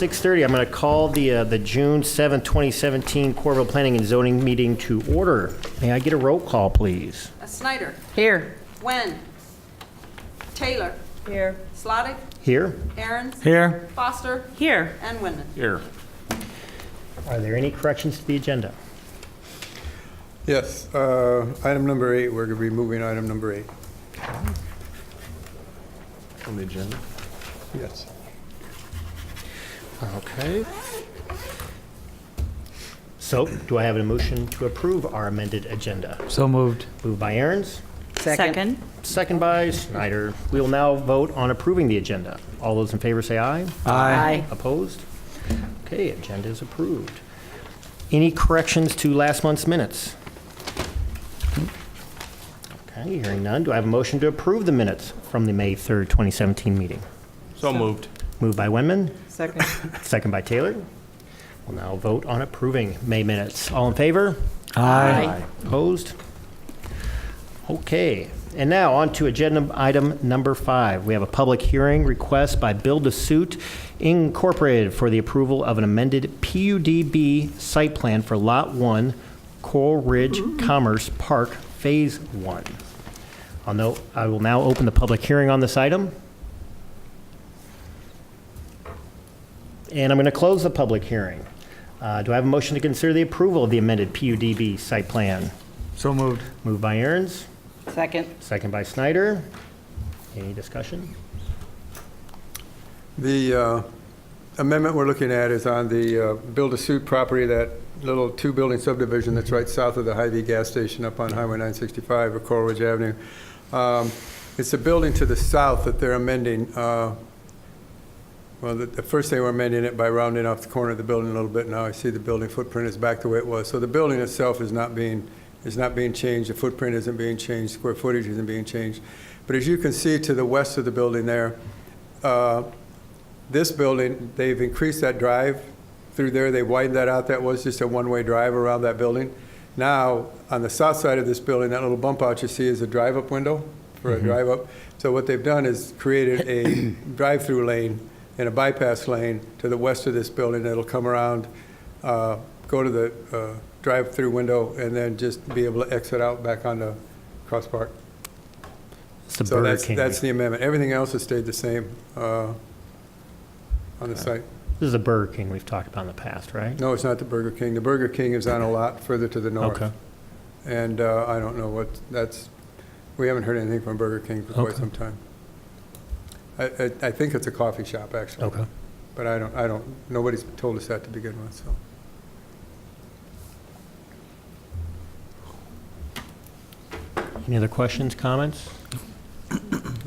6:30. I'm going to call the June 7th, 2017 Coralville Planning and Zoning meeting to order. May I get a roll call, please? Snyder. Here. Wen. Taylor. Here. Slottick. Here. Aaron's. Here. Foster. Here. And Windman. Here. Are there any corrections to the agenda? Yes, item number 8, we're going to be moving item number 8. On the agenda. Yes. Okay. So, do I have a motion to approve our amended agenda? So moved. Moved by Aaron's, Second. second by Snyder. We will now vote on approving the agenda. All those in favor say aye. Aye. Opposed? Okay, agenda is approved. Any corrections to last month's minutes? Okay, hearing none. Do I have a motion to approve the minutes from the May 3rd, 2017 meeting? So moved. Moved by Wenman, Second. second by Taylor. We'll now vote on approving May minutes. All in favor? Aye. Opposed? Okay, and now on to agenda item number 5. We have a public hearing request by Build a Suit Incorporated for the approval of an amended PUDB site plan for Lot 1, Coral Ridge Commerce Park, Phase 1. I will now open the public hearing on this item. And I'm going to close the public hearing. Do I have a motion to consider the approval of the amended PUDB site plan? So moved. Moved by Aaron's, Second. second by Snyder. Any discussion? The amendment we're looking at is on the build-a-suit property, that little 2-building subdivision that's right south of the Hy-Vee gas station up on Highway 965 or Coral Ridge Avenue. It's a building to the south that they're amending. Well, at first they were amending it by rounding off the corner of the building a little bit. Now I see the building footprint is back the way it was. So the building itself is not being changed. The footprint isn't being changed. Square footage isn't being changed. But as you can see to the west of the building there, this building, they've increased that drive through there. They widened that out. That was just a one-way drive around that building. Now, on the south side of this building, that little bump out you see is a drive-up window for a drive-up. So what they've done is created a drive-through lane and a bypass lane to the west of this building that'll come around, go to the drive-through window, and then just be able to exit out back onto Cross Park. It's the So Burger that's King. the amendment. Everything else has stayed the same on the site. This is the Burger King we've talked about in the past, right? No, it's not the Burger King. The Burger King is on a lot further to the north. Okay. And I don't know what that's, we haven't heard anything from Burger King for quite Okay. some time. I think it's a coffee shop, actually. Okay. But I don't, nobody's told us that to begin with, so. Any other questions, comments?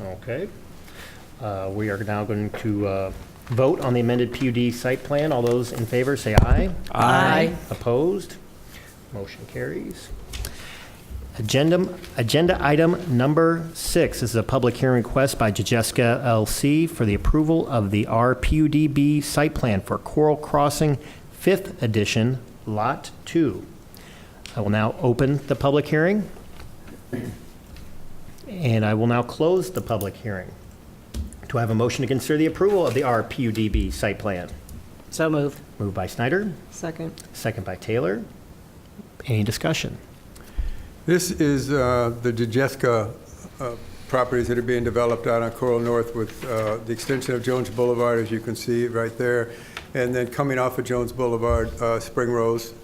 Okay. We are now going to vote on the amended PUD site plan. All those in favor say aye. Aye. Opposed? Motion carries. Agenda item number 6. This is a public hearing request by Jajeska LC for the approval of the RPUDB site plan for Coral Crossing 5th Edition, Lot 2. I will now open the public hearing. And I will now close the public hearing. Do I have a motion to consider the approval of the RPUDB site plan? So moved. Moved by Snyder, Second. second by Taylor. Any discussion? This is the Jajeska properties that are being developed out on Coral North with the extension of Jones Boulevard, as you can see right there. And then coming off of Jones Boulevard, Spring Rose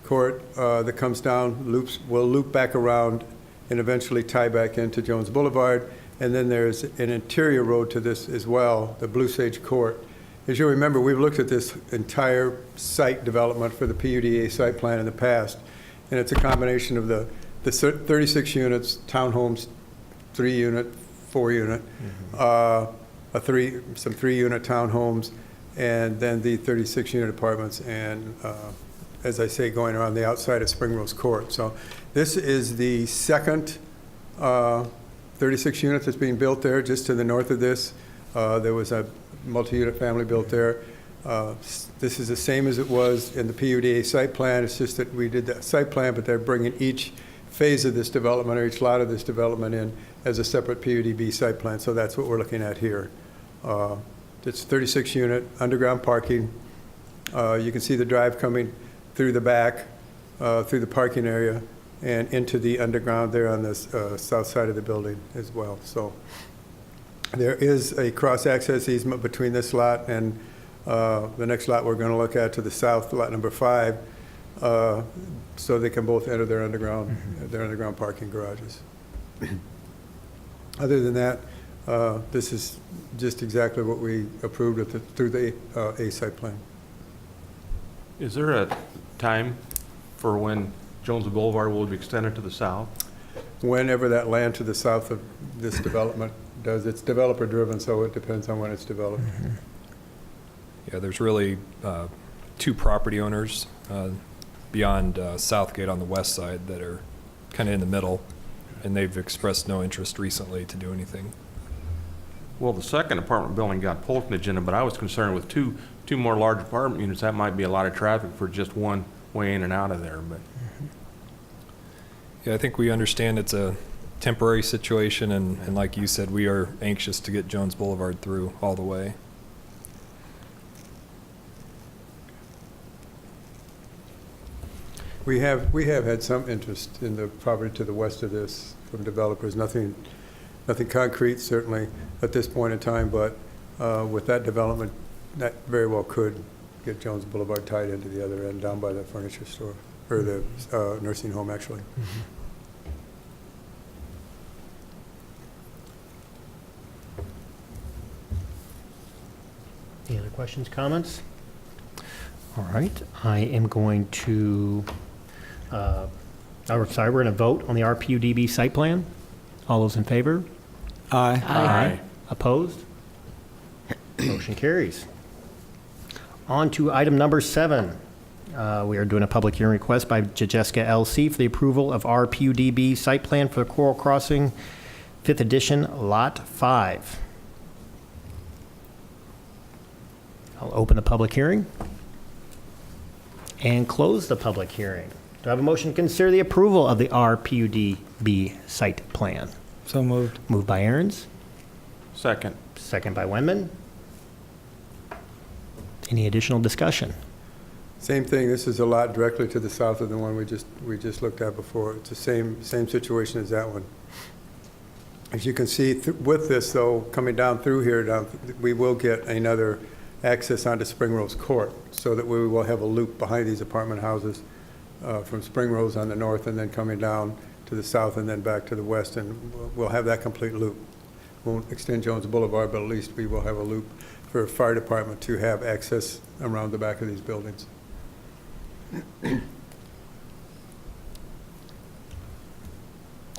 Court that comes down, will loop back around and eventually tie back into Jones Boulevard. And then there's an interior road to this as well, the Blue Sage Court. As you remember, we've looked at this entire site development for the PUDA site plan in the past, and it's a combination of the 36 units, townhomes, 3-unit, 4-unit, some 3-unit townhomes, and then the 36-unit apartments, and as I say, going around the outside of Spring Rose Court. So this is the second 36 units that's being built there. Just to the north of this, there was a multi-unit family built there. This is the same as it was in the PUDA site plan. It's just that we did the site plan, but they're bringing each phase of this development or each lot of this development in as a separate PUDB site plan. So that's what we're looking at here. It's 36-unit, underground parking. You can see the drive coming through the back, through the parking area, and into the underground there on the south side of the building as well. So there is a cross-access easement between this lot and the next lot we're going to look at to the south, lot number 5, so they can both enter their underground parking garages. Other than that, this is just exactly what we approved through the A site plan. Is there a time for when Jonesville Boulevard will be extended to the south? Whenever that land to the south of this development does, it's developer-driven, so it depends on when it's developed. Yeah, there's really 2 property owners beyond Southgate on the west side that are kind of in the middle, and they've expressed no interest recently to do anything. Well, the second apartment building got pulled from the agenda, but I was concerned with two more large apartment units. That might be a lot of traffic for just one way in and out of there, but. Yeah, I think we understand it's a temporary situation, and like you said, we are anxious to get Jones Boulevard through all the way. We have had some interest in the property to the west of this from developers. Nothing concrete, certainly, at this point in time, but with that development, that very well could get Jones Boulevard tied into the other end, down by the furniture store, or the nursing home, actually. Any other questions, comments? All right, I am going to, we're going to vote on the RPUDB site plan. All those in favor? Aye. Aye. Opposed? Motion carries. On to item number 7. We are doing a public hearing request by Jajeska LC for the approval of RPUDB site plan for Coral Crossing, 5th edition, Lot 5. I'll open the public hearing and close the public hearing. Do I have a motion to consider the approval of the RPUDB site plan? So moved. Moved by Aaron's, Second. second by Wenman. Any additional discussion? Same thing, this is a lot directly to the south of the one we just looked at before. It's the same situation as that one. As you can see, with this, though, coming down through here, we will get another access onto Spring Rose Court, so that we will have a loop behind these apartment houses from Spring Rose on the north, and then coming down to the south, and then back to the west, and we'll have that complete loop. Won't extend Jones Boulevard, but at least we will have a loop for a fire department to have access around the back of these buildings.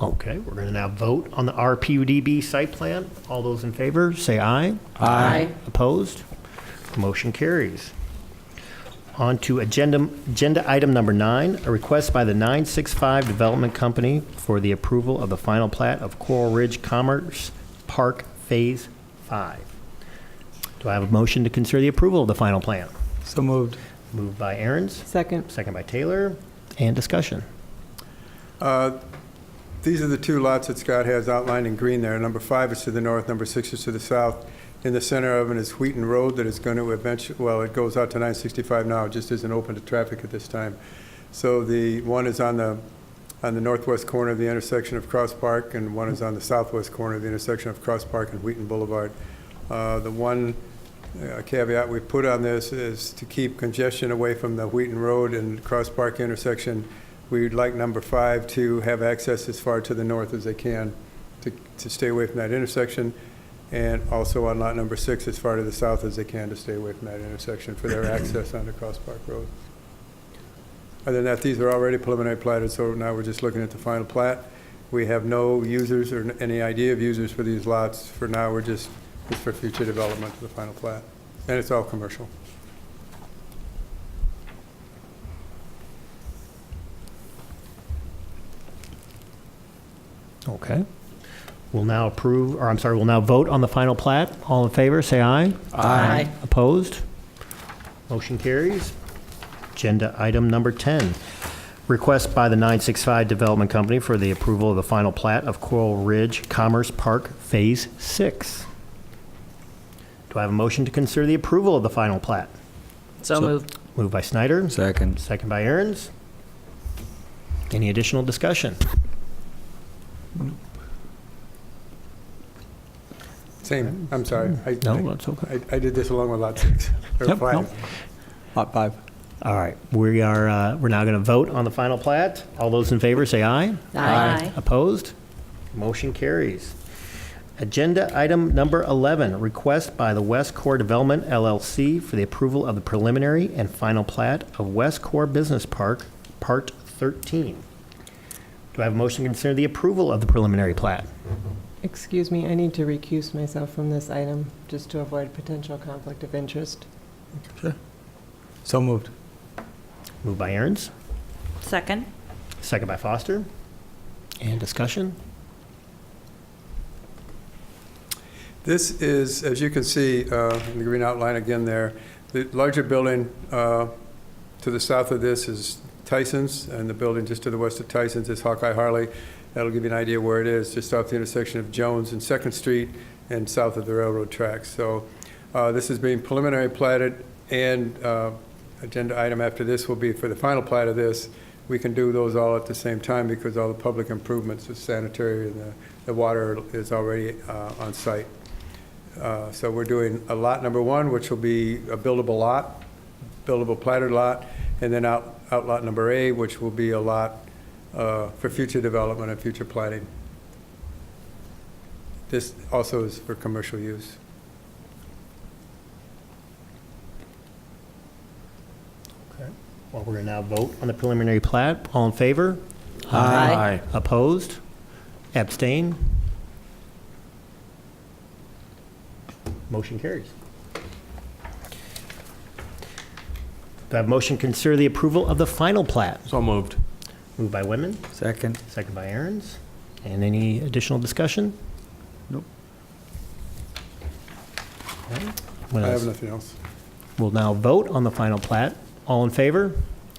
Okay, we're going to now vote on the RPUDB site plan. All those in favor, say aye. Aye. Opposed? Motion carries. On to agenda item number 9, a request by the 965 Development Company for the approval of the final plat of Coral Ridge Commerce Park Phase 5. Do I have a motion to consider the approval of the final plan? So moved. Moved by Aaron's, Second. second by Taylor, and discussion. These are the two lots that Scott has outlined in green there. Number 5 is to the north, number 6 is to the south. In the center of it is Wheaton Road that is going to eventually, well, it goes out to 965 now, it just isn't open to traffic at this time. So the one is on the northwest corner of the intersection of Cross Park, and one is on the southwest corner of the intersection of Cross Park and Wheaton Boulevard. The one caveat we put on this is to keep congestion away from the Wheaton Road and Cross Park intersection. We'd like number 5 to have access as far to the north as they can to stay away from that intersection, and also on lot number 6 as far to the south as they can to stay away from that intersection for their access onto Cross Park Road. Other than that, these are already preliminary platted, so now we're just looking at the final plat. We have no users or any idea of users for these lots. For now, we're just for future development of the final plat, and it's all commercial. Okay. We'll now we'll now vote on the final plat. All in favor, say aye. Aye. Opposed? Motion carries. Agenda item number 10, request by the 965 Development Company for the approval of the final plat of Coral Ridge Commerce Park Phase 6. Do I have a motion to consider the approval of the final plat? So moved. Moved by Snyder, Second. second by Aaron's. Any additional discussion? Same, I'm sorry. No, that's okay. I did this along with lot 6, or Yep, 5. no. Lot 5. All right, we're now going to vote on the final plat. All those in favor say aye. Aye. Opposed? Motion carries. Agenda item number 11, request by the West Core Development LLC for the approval of the preliminary and final plat of West Core Business Park, Part 13. Do I have a motion to consider the approval of the preliminary plat? Excuse me, I need to recuse myself from this item just to avoid potential conflict of interest. So moved. Moved by Aaron's, Second. second by Foster. And discussion? This is, as you can see, in the green outline again there, the larger building to the south of this is Tyson's, and the building just to the west of Tyson's is Hawkeye Harley. That'll give you an idea where it is, just off the intersection of Jones and 2nd Street and south of the railroad tracks. So this is being preliminary platted, and agenda item after this will be for the final plat of this. We can do those all at the same time because all the public improvements, the sanitary and the water is already on site. So we're doing a lot number 1, which will be a buildable lot, buildable platted lot, and then out lot number A, which will be a lot for future development and future platting. This also is for commercial use. Okay. Well, we're going to now vote on the preliminary plat. All in favor? Aye. Opposed? Abstain? Motion carries. Do I have a motion to consider the approval of the final plat? So moved. Moved by Whitman, Second. second by Aaron's. And any additional discussion? Nope. Okay. I have nothing else. We'll now vote on the final plat. All in favor?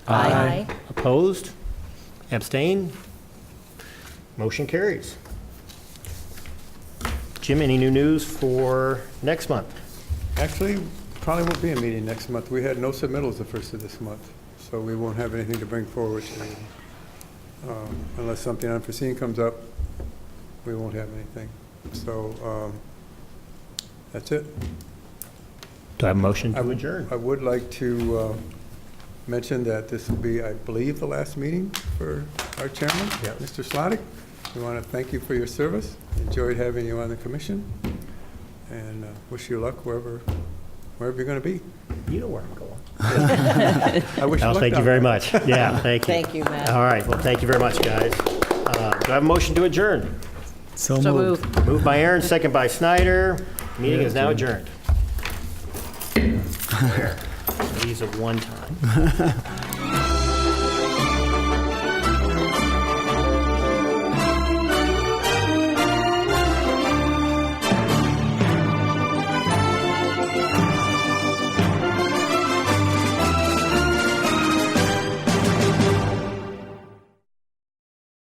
Aye. Opposed? Abstain? Motion carries. Jim, any new news for next month? Actually, probably won't be a meeting next month. We had no submittals the first of this month, so we won't have anything to bring forward to you. Unless something unforeseen comes up, we won't have anything. So that's it. Do I have a motion to adjourn? I would like to mention that this will be, I believe, the last meeting for our chairman, Mr. Slottick. We want to thank you for your service. Enjoyed having you on the commission, and wish you luck wherever you're going to be. You know where I'm going. I wish you Well, luck thank you down very there. much. Yeah, thank you. Thank you, Matt. All right, well, thank you very much, guys. Do I have a motion to adjourn? So So moved. moved. Moved by Aaron, second by Snyder. Meeting is now adjourned. These at one time.